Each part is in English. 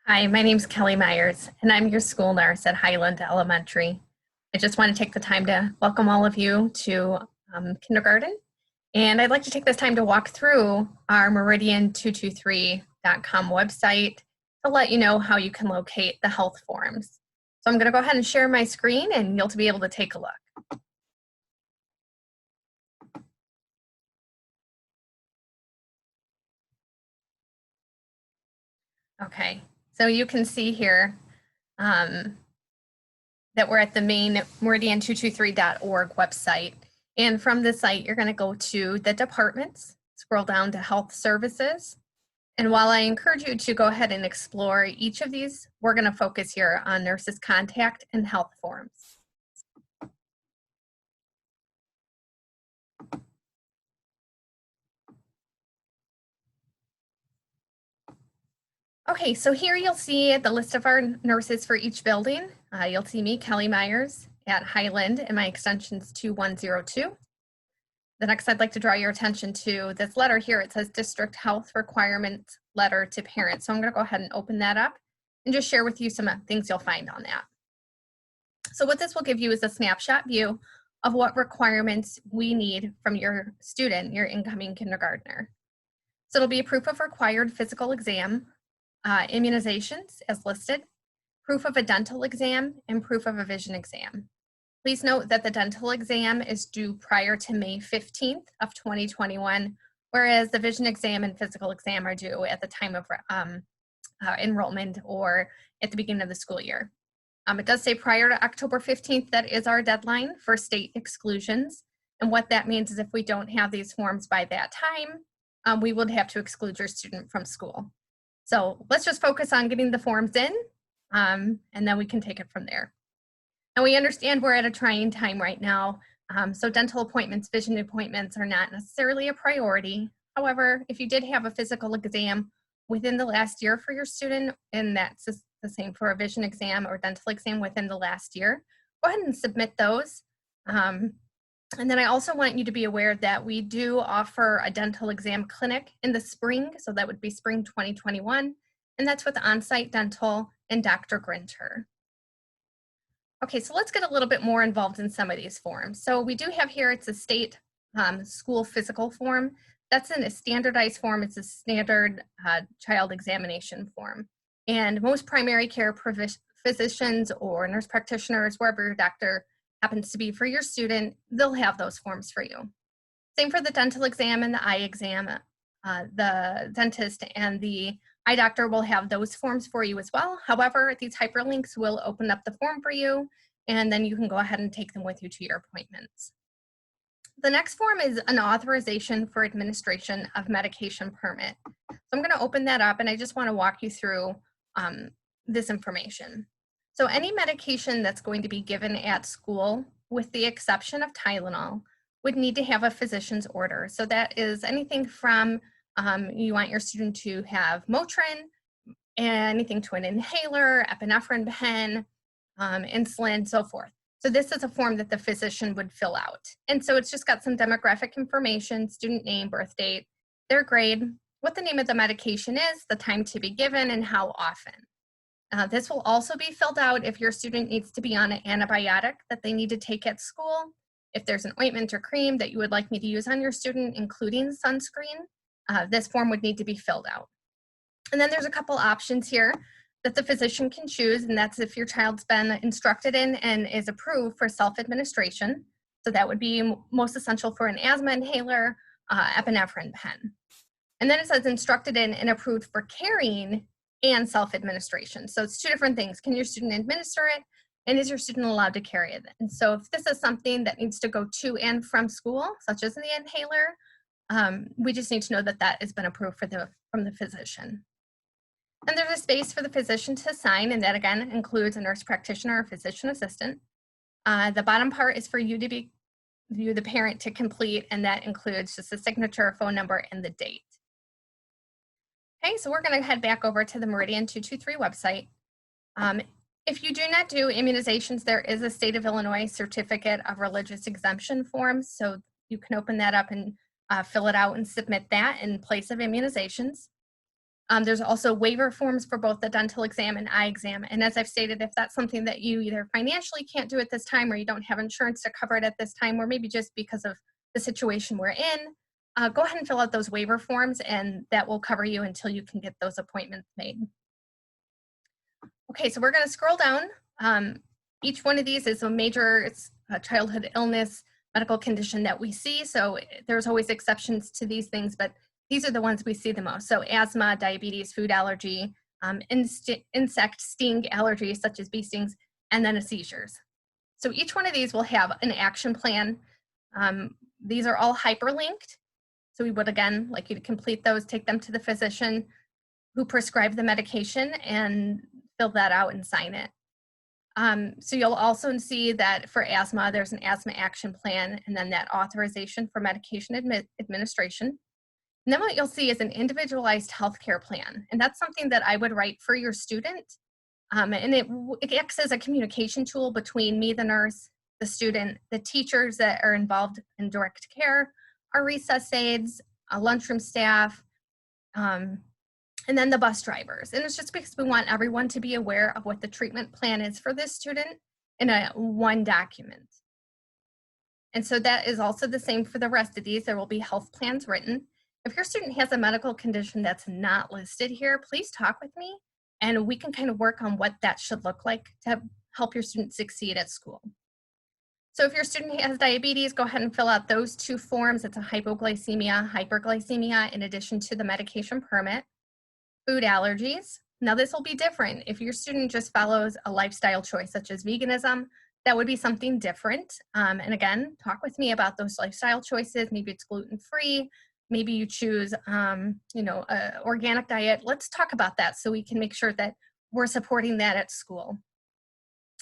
Hi, my name's Kelly Myers, and I'm your school nurse at Highland Elementary. I just want to take the time to welcome all of you to kindergarten, and I'd like to take this time to walk through our Meridian223.com website to let you know how you can locate the health forms. So I'm going to go ahead and share my screen, and you'll be able to take a look. Okay, so you can see here that we're at the main meridian223.org website. And from the site, you're going to go to the departments, scroll down to health services. And while I encourage you to go ahead and explore each of these, we're going to focus here on nurses contact and health forms. Okay, so here you'll see the list of our nurses for each building. You'll see me, Kelly Myers, at Highland, and my extension's 2102. The next, I'd like to draw your attention to this letter here. It says District Health Requirements Letter to Parents. So I'm going to go ahead and open that up and just share with you some things you'll find on that. So what this will give you is a snapshot view of what requirements we need from your student, your incoming kindergartner. So it'll be a proof of required physical exam, immunizations as listed, proof of a dental exam, and proof of a vision exam. Please note that the dental exam is due prior to May 15th of 2021, whereas the vision exam and physical exam are due at the time of enrollment or at the beginning of the school year. It does say prior to October 15th, that is our deadline for state exclusions. And what that means is if we don't have these forms by that time, we would have to exclude your student from school. So let's just focus on getting the forms in, and then we can take it from there. And we understand we're at a trying time right now, so dental appointments, vision appointments are not necessarily a priority. However, if you did have a physical exam within the last year for your student, and that's the same for a vision exam or dental exam within the last year, go ahead and submit those. And then I also want you to be aware that we do offer a dental exam clinic in the spring, so that would be spring 2021, and that's with On-Site Dental and Dr. Grinter. Okay, so let's get a little bit more involved in some of these forms. So we do have here, it's a state school physical form. That's in a standardized form. It's a standard child examination form. And most primary care physicians or nurse practitioners, wherever your doctor happens to be for your student, they'll have those forms for you. Same for the dental exam and the eye exam. The dentist and the eye doctor will have those forms for you as well. However, these hyperlinks will open up the form for you, and then you can go ahead and take them with you to your appointments. The next form is an authorization for administration of medication permit. So I'm going to open that up, and I just want to walk you through this information. So any medication that's going to be given at school, with the exception of Tylenol, would need to have a physician's order. So that is anything from you want your student to have Motrin, anything to an inhaler, epinephrine pen, insulin, so forth. So this is a form that the physician would fill out. And so it's just got some demographic information, student name, birth date, their grade, what the name of the medication is, the time to be given, and how often. This will also be filled out if your student needs to be on an antibiotic that they need to take at school, if there's an ointment or cream that you would like me to use on your student, including sunscreen, this form would need to be filled out. And then there's a couple options here that the physician can choose, and that's if your child's been instructed in and is approved for self-administration. So that would be most essential for an asthma inhaler, epinephrine pen. And then it says instructed in and approved for carrying and self-administration. So it's two different things. Can your student administer it? And is your student allowed to carry it? And so if this is something that needs to go to and from school, such as the inhaler, we just need to know that that has been approved from the physician. And there's a space for the physician to sign, and that again includes a nurse practitioner or physician assistant. The bottom part is for you, the parent, to complete, and that includes just the signature, phone number, and the date. Okay, so we're going to head back over to the Meridian223 website. If you do not do immunizations, there is a State of Illinois Certificate of Religious Exemption form, so you can open that up and fill it out and submit that in place of immunizations. There's also waiver forms for both the dental exam and eye exam. And as I've stated, if that's something that you either financially can't do at this time, or you don't have insurance to cover it at this time, or maybe just because of the situation we're in, go ahead and fill out those waiver forms, and that will cover you until you can get those appointments made. Okay, so we're going to scroll down. Each one of these is a major childhood illness, medical condition that we see. So there's always exceptions to these things, but these are the ones we see the most. So asthma, diabetes, food allergy, insect sting allergies such as bee stings, and then seizures. So each one of these will have an action plan. These are all hyperlinked. So we would, again, like you to complete those, take them to the physician who prescribed the medication and fill that out and sign it. So you'll also see that for asthma, there's an asthma action plan, and then that authorization for medication administration. And then what you'll see is an individualized healthcare plan. And that's something that I would write for your student. And it acts as a communication tool between me, the nurse, the student, the teachers that are involved in direct care, our recess aides, lunchroom staff, and then the bus drivers. And it's just because we want everyone to be aware of what the treatment plan is for this student in one document. And so that is also the same for the rest of these. There will be health plans written. If your student has a medical condition that's not listed here, please talk with me, and we can kind of work on what that should look like to help your student succeed at school. So if your student has diabetes, go ahead and fill out those two forms. It's a hypoglycemia, hyperglycemia, in addition to the medication permit. Food allergies. Now this will be different. If your student just follows a lifestyle choice such as veganism, that would be something different. And again, talk with me about those lifestyle choices. Maybe it's gluten-free. Maybe you choose, an organic diet. Let's talk about that so we can make sure that we're supporting that at school.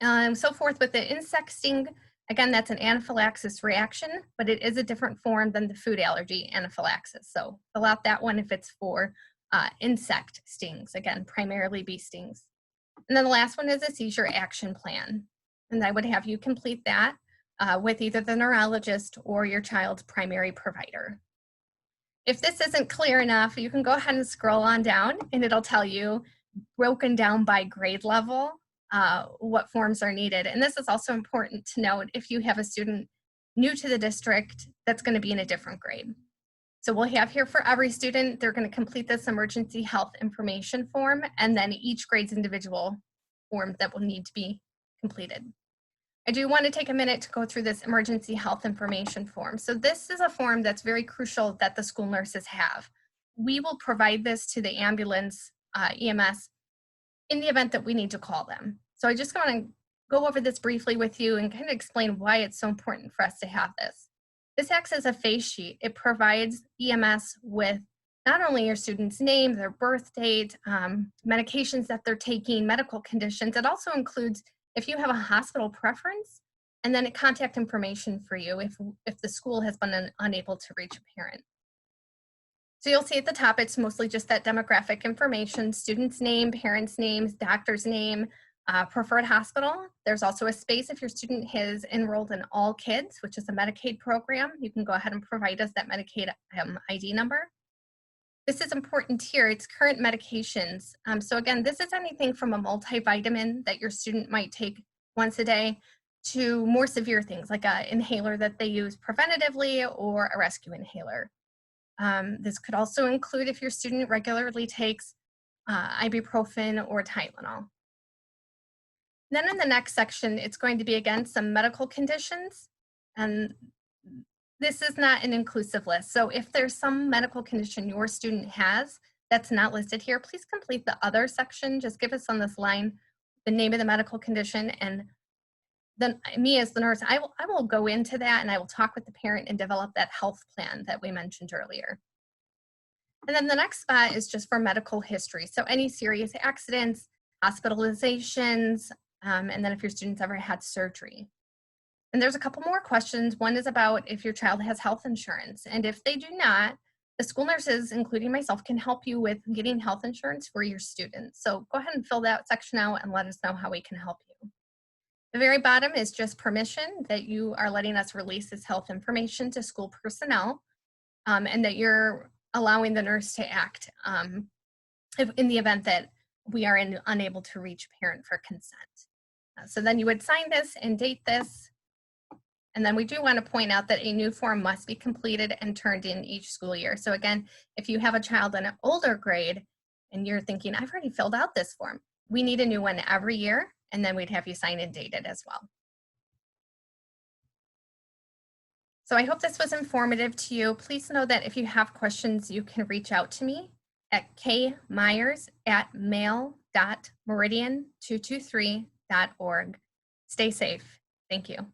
So forth with the insect sting. Again, that's an anaphylaxis reaction, but it is a different form than the food allergy anaphylaxis. So fill out that one if it's for insect stings, again, primarily bee stings. And then the last one is a seizure action plan. And I would have you complete that with either the neurologist or your child's primary provider. If this isn't clear enough, you can go ahead and scroll on down, and it'll tell you, broken down by grade level, what forms are needed. And this is also important to note if you have a student new to the district that's going to be in a different grade. So we'll have here for every student, they're going to complete this emergency health information form, and then each grade's individual form that will need to be completed. I do want to take a minute to go through this emergency health information form. So this is a form that's very crucial that the school nurses have. We will provide this to the ambulance EMS in the event that we need to call them. So I just want to go over this briefly with you and kind of explain why it's so important for us to have this. This acts as a face sheet. It provides EMS with not only your student's name, their birth date, medications that they're taking, medical conditions. It also includes if you have a hospital preference, and then contact information for you if the school has been unable to reach a parent. So you'll see at the top, it's mostly just that demographic information, student's name, parents' names, doctor's name, preferred hospital. There's also a space if your student has enrolled in All Kids, which is a Medicaid program. You can go ahead and provide us that Medicaid ID number. This is important here, it's current medications. So again, this is anything from a multivitamin that your student might take once a day to more severe things like an inhaler that they use preventatively or a rescue inhaler. This could also include if your student regularly takes ibuprofen or Tylenol. Then in the next section, it's going to be, again, some medical conditions. And this is not an inclusive list. So if there's some medical condition your student has that's not listed here, please complete the other section. Just give us on this line the name of the medical condition, and then me as the nurse, I will go into that and I will talk with the parent and develop that health plan that we mentioned earlier. And then the next spot is just for medical history. So any serious accidents, hospitalizations, and then if your student's ever had surgery. And there's a couple more questions. One is about if your child has health insurance. And if they do not, the school nurses, including myself, can help you with getting health insurance for your students. So go ahead and fill that section out and let us know how we can help you. The very bottom is just permission that you are letting us release this health information to school personnel, and that you're allowing the nurse to act in the event that we are unable to reach parent for consent. So then you would sign this and date this. And then we do want to point out that a new form must be completed and turned in each school year. So again, if you have a child in an older grade and you're thinking, I've already filled out this form, we need a new one every year, and then we'd have you sign and date it as well. So I hope this was informative to you. Please know that if you have questions, you can reach out to me at kmyers@mail.meridian223.org. Stay safe. Thank you.